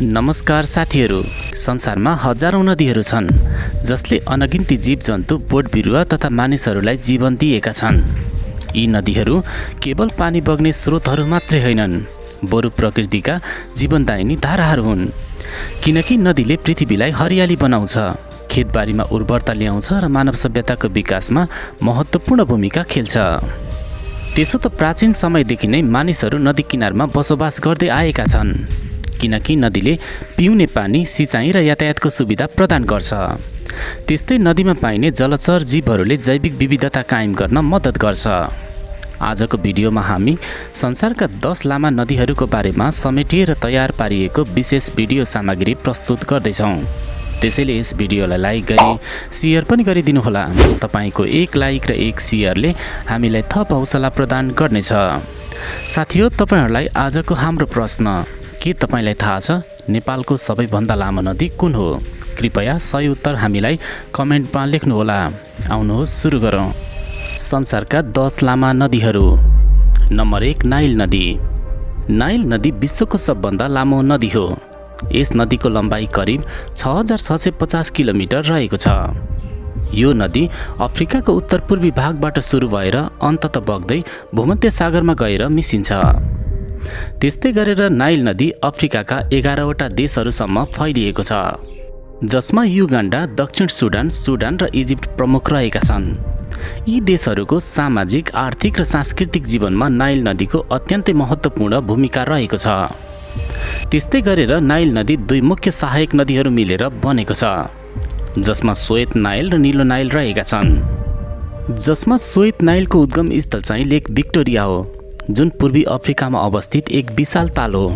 नमस्कार साथीहरू, संसारमा हजारौं नदीहरू छन् जसले अनगिन्ती जीवजन्तु, बोट बिरुवा तथा मानिसहरूलाई जीवन दिएका छन्। यी नदीहरू केवल पानी बग्ने स्रोतहरू मात्रै होइनन्, बरु प्रकृतिका जीवनदायिनी धाराहरू हुन्। किनकि नदीले पृथ्वीलाई हरियाली बनाउँछ, खेतबारीमा उर्वरता ल्याउँछ र मानव सभ्यताको विकासमा महत्त्वपूर्ण भूमिका खेल्छ। त्यसो त प्राचीन समयदेखि नै मानिसहरू नदी किनारमा बसोबास गर्दै आएका छन्, किनकि नदीले पिउने पानी, सिँचाइ र यातायातको सुविधा प्रदान गर्छ। त्यस्तै नदीमा पाइने जलचर जीवहरूले जैविक विविधता कायम गर्न मद्दत गर्छ। आजको भिडियोमा हामी संसारका 10 लामा नदीहरूको बारेमा समेटिएर तयार पारिएको विशेष भिडियो सामग्री प्रस्तुत गर्दैछौँ। त्यसैले यस भिडियोलाई लाइक गरी सेयर पनि गरिदिनुहोला। तपाईँको एक लाइक र एक सेयरले हामीलाई थप हौसला प्रदान गर्नेछ। साथीहो, तपाईँहरूलाई आजको हाम्रो प्रश्न, के तपाईँलाई थाहा छ नेपालको सबैभन्दा लामो नदी कुन हो? कृपया सही उत्तर हामीलाई कमेन्टमा लेख्नुहोला। आउनुहोस् सुरु गरौँ। संसारका 10 लामा नदीहरू। नम्बर 1, नाइल नदी। नाइल नदी विश्वको सबभन्दा लामो नदी हो। यस नदीको लम्बाइ करिब 6650 किलोमिटर रहेको छ। यो नदी अफ्रिकाको उत्तरपूर्वी भागबाट सुरु भएर अन्ततः बग्दै भूमध्य सागरमा गएर मिसिन्छ। त्यस्तै गरेर नाइल नदी अफ्रिकाका 11वटा देशहरूसम्म फैलिएको छ, जसमा युगान्डा, दक्षिण सुडान र इजिप्ट प्रमुख रहेका छन्। यी देशहरूको सामाजिक, आर्थिक र सांस्कृतिक जीवनमा नाइल नदीको अत्यन्तै महत्त्वपूर्ण भूमिका रहेको छ। त्यस्तै गरेर नाइल नदी 2 मुख्य सहायक नदीहरू मिलेर बनेको छ, जसमा श्वेत नाइल र नीलो नाइल रहेका छन्। जसमा श्वेत नाइलको उद्गम स्थल चाहिँ लेक भिक्टोरिया हो, जुन पूर्वी अफ्रिकामा अवस्थित एक विशाल ताल हो।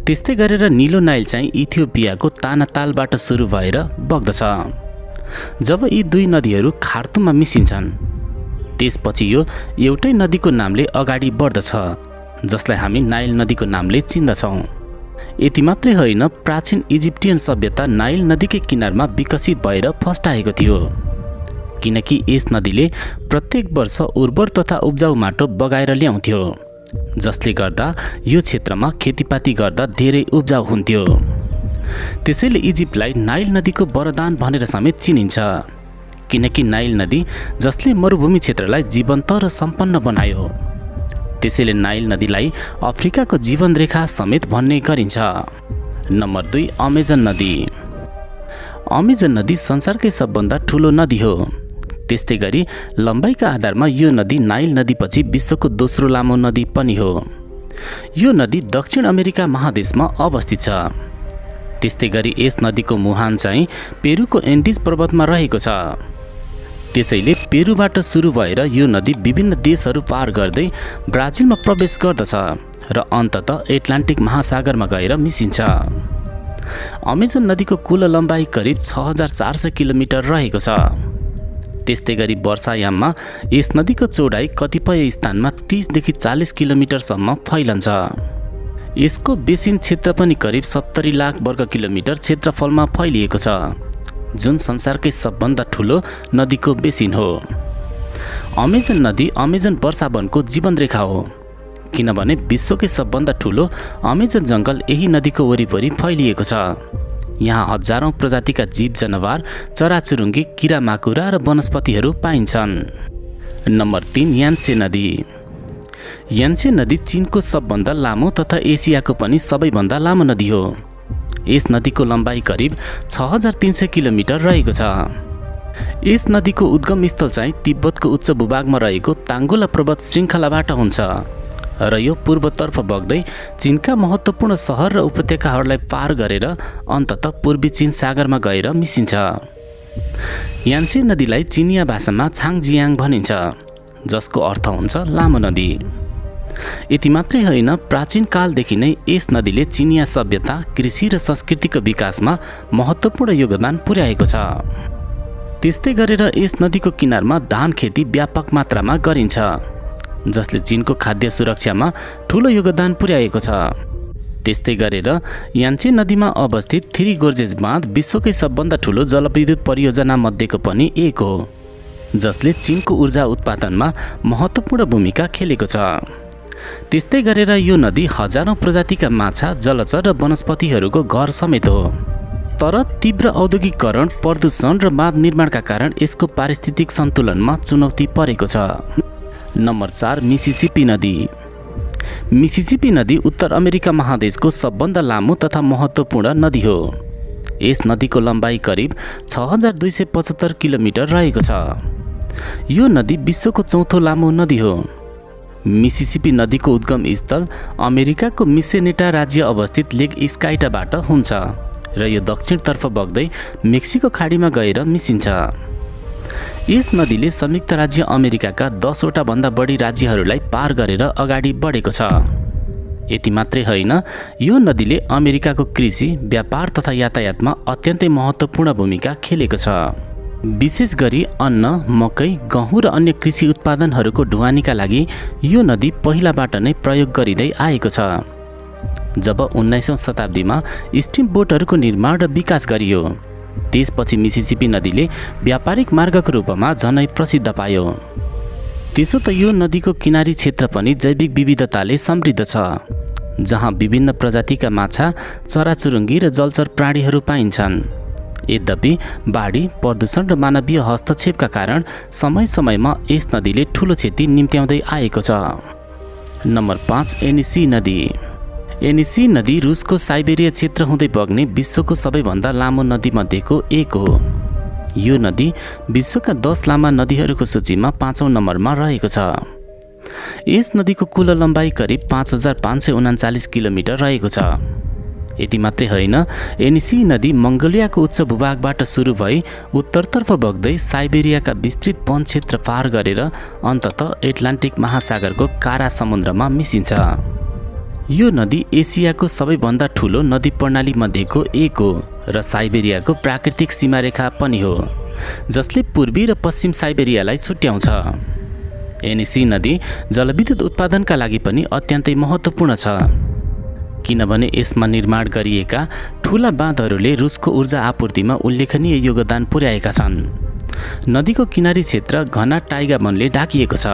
त्यस्तै गरेर नीलो नाइल चाहिँ इथियोपियाको ताना तालबाट सुरु भएर बग्दछ। जब यी 2 नदीहरू खार्तुममा मिसिन्छन्, त्यसपछि यो एउटै नदीको नामले अगाडि बढ्दछ, जसलाई हामी नाइल नदीको नामले चिन्दछौँ। यति मात्रै होइन, प्राचीन इजिप्टियन सभ्यता नाइल नदीकै किनारमा विकसित भएर फस्टाएको थियो, किनकि यस नदीले प्रत्येक वर्ष उर्वर तथा उब्जाउ माटो बगाएर ल्याउँथ्यो, जसले गर्दा यो क्षेत्रमा खेतीपाती गर्दा धेरै उब्जाउ हुन्थ्यो। त्यसैले इजिप्टलाई नाइल नदीको वरदान भनेर समेत चिनिन्छ, किनकि नाइल नदी जसले मरुभूमि क्षेत्रलाई जीवन्त र सम्पन्न बनायो। त्यसैले नाइल नदीलाई अफ्रिकाको जीवनरेखा समेत भन्ने गरिन्छ। नम्बर 2, अमेजन नदी। अमेजन नदी संसारकै सबभन्दा ठुलो नदी हो। त्यस्तै गरी लम्बाइका आधारमा यो नदी नाइल नदीपछि विश्वको दोस्रो लामो नदी पनि हो। यो नदी दक्षिण अमेरिका महादेशमा अवस्थित छ। त्यस्तै गरी यस नदीको मुहान चाहिँ पेरुको एन्डिज पर्वतमा रहेको छ। त्यसैले पेरुबाट सुरु भएर यो नदी विभिन्न देशहरू पार गर्दै ब्राजिलमा प्रवेश गर्दछ र अन्ततः एटलान्टिक महासागरमा गएर मिसिन्छ। अमेजन नदीको कुल लम्बाइ करिब 6400 किलोमिटर रहेको छ। त्यस्तै गरी वर्षायाममा यस नदीको चौडाइ कतिपय स्थानमा 30 देखि 40 किलोमिटरसम्म फैलन्छ। यसको बेसिन क्षेत्र पनि करिब 70 लाख वर्ग किलोमिटर क्षेत्रफलमा फैलिएको छ, जुन संसारकै सबभन्दा ठुलो नदीको बेसिन हो। अमेजन नदी अमेजन वर्षावनको जीवनरेखा हो, किनभने विश्वकै सबभन्दा ठुलो अमेजन जङ्गल यही नदीको वरिपरि फैलिएको छ। यहाँ हजारौं प्रजातिका जीव जनावर, चराचुरुङ्गी, किरा माकुरा र वनस्पतिहरू पाइन्छन्। नम्बर 3, यान्से नदी। यान्से नदी चीनको सबभन्दा लामो तथा एसियाको पनि सबैभन्दा लामो नदी हो। यस नदीको लम्बाइ करिब 6300 किलोमिटर रहेको छ। यस नदीको उद्गम स्थल चाहिँ तिब्बतको उच्च भूभागमा रहेको ताङ्गुला पर्वत श्रृङ्खलाबाट हुन्छ र यो पूर्वतर्फ बग्दै चीनका महत्त्वपूर्ण सहर र उपत्यकाहरूलाई पार गरेर अन्ततः पूर्वी चीन सागरमा गएर मिसिन्छ। यान्से नदीलाई चिनिया भाषामा छाङजियाङ भनिन्छ, जसको अर्थ हुन्छ लामो नदी। यति मात्रै होइन, प्राचीन कालदेखि नै यस नदीले चिनिया सभ्यता, कृषि र संस्कृतिको विकासमा महत्त्वपूर्ण योगदान पुर्याएको छ। त्यस्तै गरेर यस नदीको किनारमा धान खेती व्यापक मात्रामा गरिन्छ, जसले चीनको खाद्य सुरक्षामा ठुलो योगदान पुर्याएको छ। त्यस्तै गरेर यान्से नदीमा अवस्थित 3 गोर्जेस बाँध विश्वकै सबभन्दा ठुलो जलविद्युत परियोजना मध्येको पनि एक हो, जसले चीनको ऊर्जा उत्पादनमा महत्त्वपूर्ण भूमिका खेलेको छ। त्यस्तै गरेर यो नदी हजारौं प्रजातिका माछा, जलचर र वनस्पतिहरूको घर समेत हो। तर तीव्र औद्योगिकरण, प्रदूषण र बाँध निर्माणका कारण यसको पारिस्थितिक सन्तुलनमा चुनौती परेको छ। नम्बर 4, मिसिसिपी नदी। मिसिसिपी नदी उत्तर अमेरिका महादेशको सबभन्दा लामो तथा महत्त्वपूर्ण नदी हो। यस नदीको लम्बाइ करिब 6275 किलोमिटर रहेको छ। यो नदी विश्वको चौथो लामो नदी हो। मिसिसिपी नदीको उद्गम स्थल अमेरिकाको मिसेनेटा राज्य अवस्थित लेक स्काइटाबाट हुन्छ र यो दक्षिणतर्फ बग्दै मेक्सिको खाडीमा गएर मिसिन्छ। यस नदीले संयुक्त राज्य अमेरिकाका 10 वटा भन्दा बढी राज्यहरूलाई पार गरेर अगाडि बढेको छ। यति मात्रै होइन, यो नदीले अमेरिकाको कृषि, व्यापार तथा यातायातमा अत्यन्तै महत्त्वपूर्ण भूमिका खेलेको छ। विशेष गरी अन्न, मकै, गहुँ र अन्य कृषि उत्पादनहरूको ढुवानीका लागि यो नदी पहिलाबाट नै प्रयोग गरिँदै आएको छ। जब 19औं शताब्दीमा स्टिम बोटहरूको निर्माण र विकास गरियो, त्यसपछि मिसिसिपी नदीले व्यापारिक मार्गको रूपमा झनै प्रसिद्ध पायो। त्यसो त यो नदीको किनारी क्षेत्र पनि जैविक विविधताले समृद्ध छ, जहाँ विभिन्न प्रजातिका माछा, चराचुरुङ्गी र जलचर प्राणीहरू पाइन्छन्। यद्यपि बाढी, प्रदूषण र मानवीय हस्तक्षेपका कारण समय समयमा यस नदीले ठूलो क्षति निम्त्याउँदै आएको छ। नम्बर 5, येनिसी नदी। येनिसी नदी रुसको साइबेरिया क्षेत्र हुँदै बग्ने विश्वको सबैभन्दा लामो नदीमध्येको एक हो। यो नदी विश्वका 10 लामा नदीहरूको सूचीमा 5औं नम्बरमा रहेको छ। यस नदीको कुल लम्बाइ करिब 5539 किलोमिटर रहेको छ। यति मात्रै होइन, येनिसी नदी मङ्गोलियाको उच्च भूभागबाट सुरु भई उत्तरतर्फ बग्दै साइबेरियाका विस्तृत वन क्षेत्र पार गरेर अन्ततः एटलान्टिक महासागरको कारा समुद्रमा मिसिन्छ। यो नदी एसियाको सबैभन्दा ठूलो नदी प्रणाली मध्येको एक हो र साइबेरियाको प्राकृतिक सीमारेखा पनि हो, जसले पूर्वी र पश्चिम साइबेरियालाई छुट्याउँछ। येनिसी नदी जलविद्युत उत्पादनका लागि पनि अत्यन्तै महत्त्वपूर्ण छ, किनभने यसमा निर्माण गरिएका ठूला बाँधहरूले रुसको ऊर्जा आपूर्तिमा उल्लेखनीय योगदान पुर्याएका छन्। नदीको किनारी क्षेत्र घना टाइगा वनले ढाकिएको छ,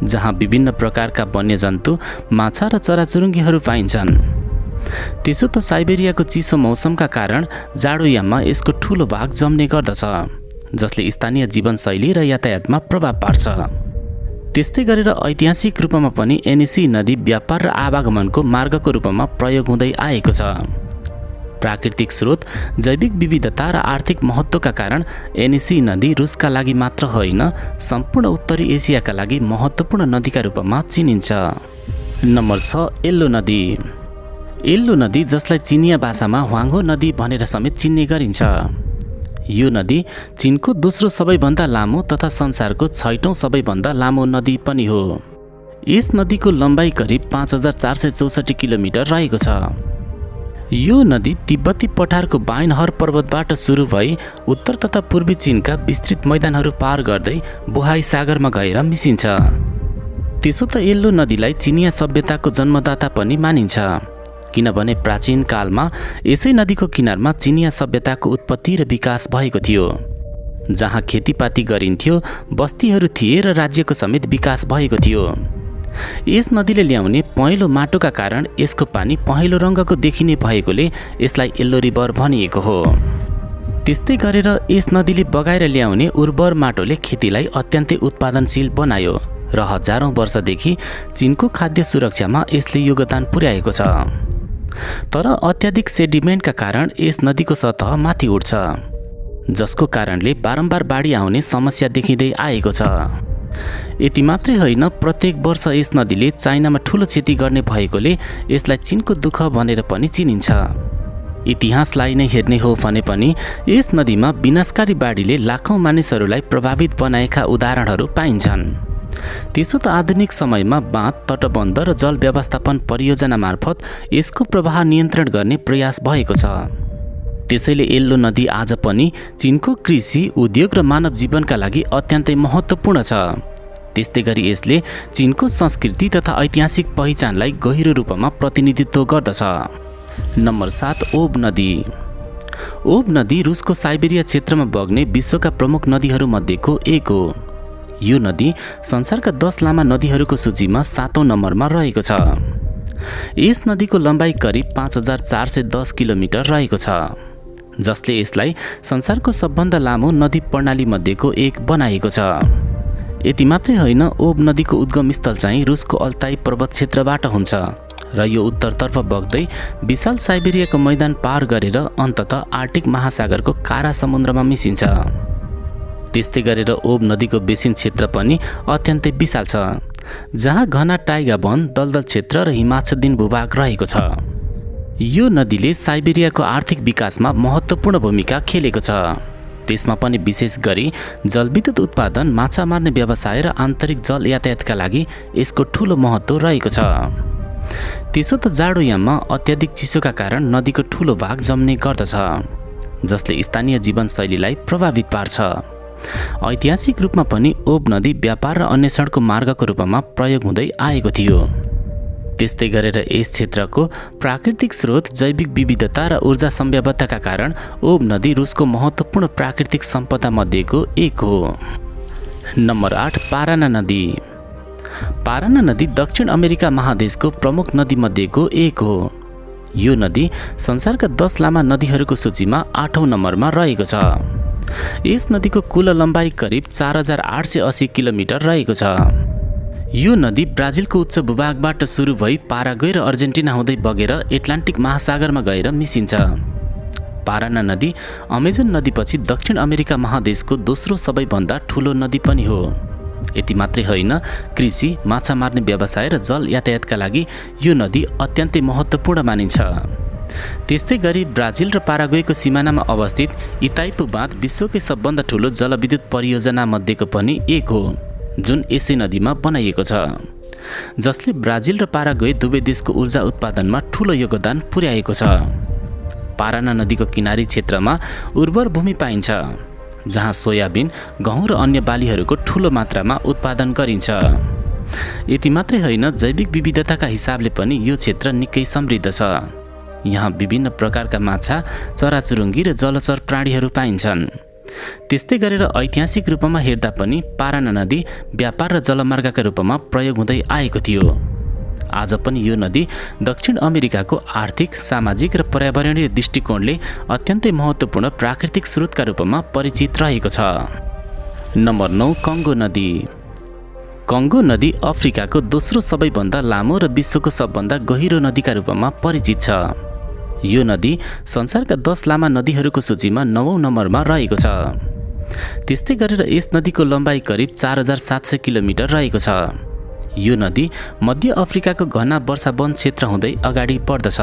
जहाँ विभिन्न प्रकारका वन्यजन्तु, माछा र चराचुरुङ्गीहरू पाइन्छन्। त्यसो त साइबेरियाको चिसो मौसमका कारण जाडोयाममा यसको ठूलो भाग जम्ने गर्दछ, जसले स्थानीय जीवनशैली र यातायातमा प्रभाव पार्छ। त्यस्तै गरेर ऐतिहासिक रूपमा पनि येनिसी नदी व्यापार र आवागमनको मार्गको रूपमा प्रयोग हुँदै आएको छ। प्राकृतिक स्रोत, जैविक विविधता र आर्थिक महत्त्वका कारण येनिसी नदी रुसका लागि मात्र होइन, सम्पूर्ण उत्तरी एसियाका लागि महत्त्वपूर्ण नदीका रूपमा चिनिन्छ। नम्बर 6, येल्लो नदी। येल्लो नदी, जसलाई चिनिया भाषामा ह्वाङ्हो नदी भनेर समेत चिन्ने गरिन्छ, यो नदी चीनको दोस्रो सबैभन्दा लामो तथा संसारको 6औं सबैभन्दा लामो नदी पनि हो। यस नदीको लम्बाइ करिब 5464 किलोमिटर रहेको छ। यो नदी तिब्बती पठारको बाइनहर पर्वतबाट सुरु भई उत्तर तथा पूर्वी चीनका विस्तृत मैदानहरू पार गर्दै बोहाई सागरमा गएर मिसिन्छ। त्यसो त येल्लो नदीलाई चिनिया सभ्यताको जन्मदाता पनि मानिन्छ, किनभने प्राचीन कालमा यसै नदीको किनारमा चिनिया सभ्यताको उत्पत्ति र विकास भएको थियो, जहाँ खेतीपाती गरिन्थ्यो, बस्तीहरू थिए र राज्यको समेत विकास भएको थियो। यस नदीले ल्याउने पहेँलो माटोका कारण यसको पानी पहेँलो रङ्गको देखिने भएकोले यसलाई येल्लो रिभर भनिएको हो। त्यस्तै गरेर यस नदीले बगाएर ल्याउने उर्वर माटोले खेतीलाई अत्यन्तै उत्पादनशील बनायो र हजारौं वर्षदेखि चीनको खाद्य सुरक्षामा यसले योगदान पुर्याएको छ। तर अत्याधिक सेडिमेन्टका कारण यस नदीको सतह माथि उठ्छ, जसको कारणले बारम्बार बाढी आउने समस्या देखिँदै आएको छ। यति मात्रै होइन, प्रत्येक वर्ष यस नदीले चाइनामा ठूलो क्षति गर्ने भएकोले यसलाई चीनको दुःख भनेर पनि चिनिन्छ। इतिहासलाई नै हेर्ने हो भने पनि यस नदीमा विनाशकारी बाढीले लाखौं मानिसहरूलाई प्रभावित बनाएका उदाहरणहरू पाइन्छन्। त्यसो त आधुनिक समयमा बाँध, तटबन्ध र जल व्यवस्थापन परियोजना मार्फत यसको प्रवाह नियन्त्रण गर्ने प्रयास भएको छ। त्यसैले येल्लो नदी आज पनि चीनको कृषि, उद्योग र मानव जीवनका लागि अत्यन्तै महत्त्वपूर्ण छ। त्यस्तै गरी यसले चीनको संस्कृति तथा ऐतिहासिक पहिचानलाई गहिरो रूपमा प्रतिनिधित्व गर्दछ। नम्बर 7, ओब नदी। ओब नदी रुसको साइबेरिया क्षेत्रमा बग्ने विश्वका प्रमुख नदीहरूमध्येको एक हो। यो नदी संसारका 10 लामा नदीहरूको सूचीमा 7औं नम्बरमा रहेको छ। यस नदीको लम्बाइ करिब 5410 किलोमिटर रहेको छ, जसले यसलाई संसारको सबभन्दा लामो नदी प्रणाली मध्येको एक बनाएको छ। यति मात्रै होइन, ओब नदीको उद्गम स्थल चाहिँ रुसको अल्ताई पर्वत क्षेत्रबाट हुन्छ र यो उत्तरतर्फ बग्दै विशाल साइबेरियाको मैदान पार गरेर अन्ततः आर्कटिक महासागरको कारा समुद्रमा मिसिन्छ। त्यस्तै गरेर ओब नदीको बेसिन क्षेत्र पनि अत्यन्तै विशाल छ, जहाँ घना टाइगा वन, दलदल क्षेत्र र हिमाच्छादित भूभाग रहेको छ। यो नदीले साइबेरियाको आर्थिक विकासमा महत्त्वपूर्ण भूमिका खेलेको छ। त्यसमा पनि विशेष गरी जलविद्युत उत्पादन, माछा मार्ने व्यवसाय र आन्तरिक जल यातायातका लागि यसको ठूलो महत्त्व रहेको छ। त्यसो त जाडोयाममा अत्याधिक चिसोका कारण नदीको ठूलो भाग जम्ने गर्दछ, जसले स्थानीय जीवनशैलीलाई प्रभावित पार्छ। ऐतिहासिक रूपमा पनि ओब नदी व्यापार र अन्वेषणको मार्गको रूपमा प्रयोग हुँदै आएको थियो। त्यस्तै गरेर यस क्षेत्रको प्राकृतिक स्रोत, जैविक विविधता र ऊर्जा सम्भाव्यताका कारण ओब नदी रुसको महत्त्वपूर्ण प्राकृतिक सम्पदा मध्येको एक हो। नम्बर 8, पाराना नदी। पाराना नदी दक्षिण अमेरिका महादेशको प्रमुख नदी मध्येको एक हो। यो नदी संसारका 10 लामा नदीहरूको सूचीमा 8औं नम्बरमा रहेको छ। यस नदीको कुल लम्बाइ करिब 4880 किलोमिटर रहेको छ। यो नदी ब्राजिलको उच्च भूभागबाट सुरु भई पाराग्वे र अर्जेन्टिना हुँदै बगेर एटलान्टिक महासागरमा गएर मिसिन्छ। पाराना नदी अमेजन नदीपछि दक्षिण अमेरिका महादेशको दोस्रो सबैभन्दा ठूलो नदी पनि हो। यति मात्रै होइन, कृषि, माछा मार्ने व्यवसाय र जल यातायातका लागि यो नदी अत्यन्तै महत्त्वपूर्ण मानिन्छ। त्यस्तै गरी ब्राजिल र पाराग्वेको सिमानामा अवस्थित इताइपू बाँध विश्वकै सबभन्दा ठूलो जलविद्युत परियोजना मध्येको पनि एक हो, जुन यसै नदीमा बनाइएको छ, जसले ब्राजिल र पाराग्वे दुवै देशको ऊर्जा उत्पादनमा ठूलो योगदान पुर्याएको छ। पाराना नदीको किनारी क्षेत्रमा उर्वर भूमि पाइन्छ, जहाँ सोयाबिन, गहुँ र अन्य बालीहरूको ठूलो मात्रामा उत्पादन गरिन्छ। यति मात्रै होइन, जैविक विविधताका हिसाबले पनि यो क्षेत्र निकै समृद्ध छ। यहाँ विभिन्न प्रकारका माछा, चराचुरुङ्गी र जलचर प्राणीहरू पाइन्छन्। त्यस्तै गरेर ऐतिहासिक रूपमा हेर्दा पनि पाराना नदी व्यापार र जलमार्गका रूपमा प्रयोग हुँदै आएको थियो। आज पनि यो नदी दक्षिण अमेरिकाको आर्थिक, सामाजिक र पर्यावरणीय दृष्टिकोणले अत्यन्तै महत्त्वपूर्ण प्राकृतिक स्रोतका रूपमा परिचित रहेको छ। नम्बर 9, कङ्गो नदी। कङ्गो नदी अफ्रिकाको दोस्रो सबैभन्दा लामो र विश्वको सबभन्दा गहिरो नदीका रूपमा परिचित छ। यो नदी संसारका 10 लामा नदीहरूको सूचीमा 9औं नम्बरमा रहेको छ। त्यस्तै गरेर यस नदीको लम्बाइ करिब 4700 किलोमिटर रहेको छ। यो नदी मध्य अफ्रिकाको घना वर्षा वन क्षेत्र हुँदै अगाडि बढ्दछ।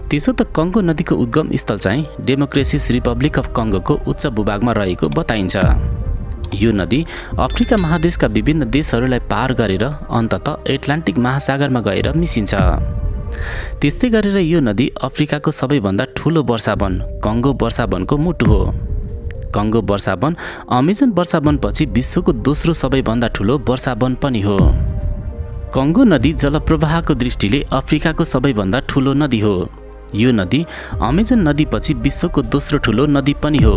त्यसो त कङ्गो नदीको उद्गम स्थल चाहिँ डेमोक्रेटिक रिपब्लिक अफ कङ्गोको उच्च भूभागमा रहेको बताइन्छ। यो नदी अफ्रिका महादेशका विभिन्न देशहरूलाई पार गरेर अन्ततः एटलान्टिक महासागरमा गएर मिसिन्छ। त्यस्तै गरेर यो नदी अफ्रिकाको सबैभन्दा ठूलो वर्षावन कङ्गो वर्षावनको मुटु हो। कङ्गो वर्षावन अमेजन वर्षावनपछि विश्वको दोस्रो सबैभन्दा ठूलो वर्षावन पनि हो। कङ्गो नदी जलप्रवाहको दृष्टिले अफ्रिकाको सबैभन्दा ठूलो नदी हो। यो नदी अमेजन नदीपछि विश्वको दोस्रो ठूलो नदी पनि हो।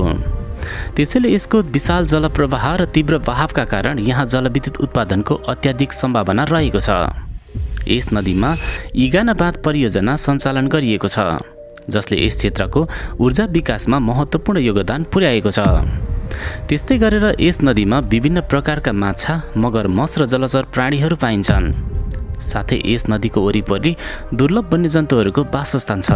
त्यसैले यसको विशाल जलप्रवाह र तीव्र बहावका कारण यहाँ जलविद्युत उत्पादनको अत्याधिक सम्भावना रहेको छ। यस नदीमा इगाना बाँध परियोजना सञ्चालन गरिएको छ, जसले यस क्षेत्रको ऊर्जा विकासमा महत्त्वपूर्ण योगदान पुर्याएको छ। त्यस्तै गरेर यस नदीमा विभिन्न प्रकारका माछा, मगरमच्छ र जलचर प्राणीहरू पाइन्छन्। साथै यस नदीको वरिपरि दुर्लभ वन्यजन्तुहरूको वासस्थान छ।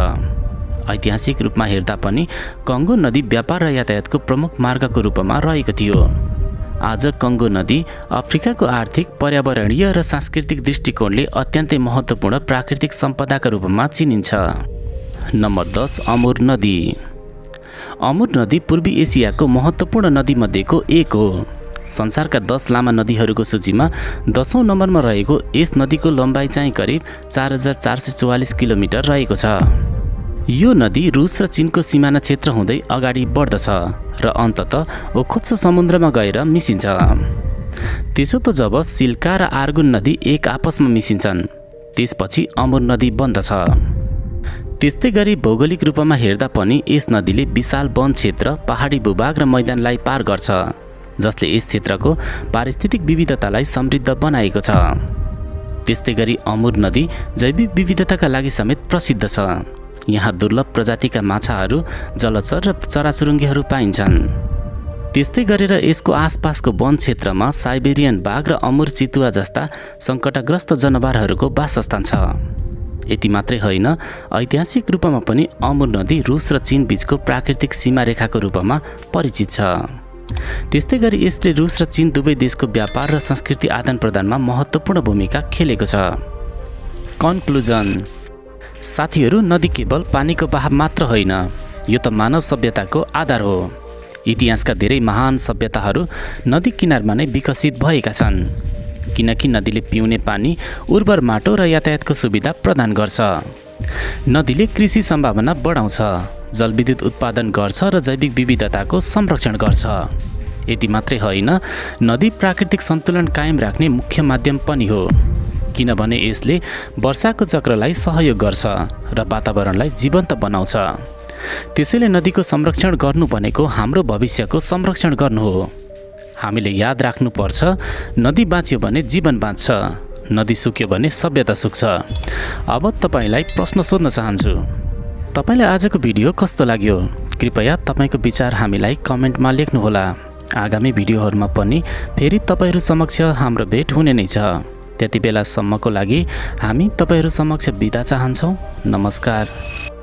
ऐतिहासिक रूपमा हेर्दा पनि कङ्गो नदी व्यापार र यातायातको प्रमुख मार्गको रूपमा रहेको थियो। आज कङ्गो नदी अफ्रिकाको आर्थिक, पर्यावरणीय र सांस्कृतिक दृष्टिकोणले अत्यन्तै महत्त्वपूर्ण प्राकृतिक सम्पदाका रूपमा चिनिन्छ। नम्बर 10, अमुर नदी। अमुर नदी पूर्वी एसियाको महत्त्वपूर्ण नदीमध्येको एक हो। संसारका 10 लामा नदीहरूको सूचीमा 10औं नम्बरमा रहेको यस नदीको लम्बाइ चाहिँ करिब 4444 किलोमिटर रहेको छ। यो नदी रुस र चीनको सिमाना क्षेत्र हुँदै अगाडि बढ्दछ र अन्ततः ओखोत्सो समुद्रमा गएर मिसिन्छ। त्यसो त जब सिल्का र आर्गुन नदी एक आपसमा मिसिन्छन्, त्यसपछि अमुर नदी बन्दछ। त्यस्तै गरी भौगोलिक रूपमा हेर्दा पनि यस नदीले विशाल वन क्षेत्र, पहाडी भूभाग र मैदानलाई पार गर्छ। जसले यस क्षेत्रको पारिस्थितिक विविधतालाई समृद्ध बनाएको छ। त्यस्तै गरी अमुर नदी जैविक विविधताका लागि समेत प्रसिद्ध छ। यहाँ दुर्लभ प्रजातिका माछाहरू, जलचर र चराचुरुङ्गीहरू पाइन्छन्। त्यस्तै गरेर यसको आसपासको वन क्षेत्रमा साइबेरियन बाघ र अमुर चितुवा जस्ता सङ्कटग्रस्त जनावरहरूको वासस्थान छ। यति मात्रै होइन, ऐतिहासिक रूपमा पनि अमुर नदी रुस र चीन बीचको प्राकृतिक सीमारेखाको रूपमा परिचित छ। त्यस्तै गरी यसले रुस र चीन दुवै देशको व्यापार र संस्कृति आदान-प्रदानमा महत्त्वपूर्ण भूमिका खेलेको छ। कन्क्लुजन। साथीहरू, नदी केवल पानीको बहाव मात्र होइन, यो त मानव सभ्यताको आधार हो। इतिहासका धेरै महान सभ्यताहरू नदी किनारमा नै विकसित भएका छन्, किनकि नदीले पिउने पानी, उर्वर माटो र यातायातको सुविधा प्रदान गर्छ। नदीले कृषि सम्भावना बढाउँछ, जलविद्युत उत्पादन गर्छ र जैविक विविधताको संरक्षण गर्छ। यति मात्रै होइन, नदी प्राकृतिक सन्तुलन कायम राख्ने मुख्य माध्यम पनि हो, किनभने यसले वर्षाको चक्रलाई सहयोग गर्छ र वातावरणलाई जीवन्त बनाउँछ। त्यसैले नदीको संरक्षण गर्नु भनेको हाम्रो भविष्यको संरक्षण गर्नु हो। हामीले याद राख्नुपर्छ, नदी बाँच्यो भने जीवन बाँच्छ, नदी सुक्यो भने सभ्यता सुक्छ। अब तपाईँलाई प्रश्न सोध्न चाहन्छु, तपाईँलाई आजको भिडियो कस्तो लाग्यो? कृपया तपाईँको विचार हामीलाई कमेन्टमा लेख्नुहोला। आगामी भिडियोहरूमा पनि फेरि तपाईँहरू समक्ष हाम्रो भेट हुने नै छ। त्यति बेलासम्मको लागि हामी तपाईँहरू समक्ष बिदा चाहन्छौँ। नमस्कार।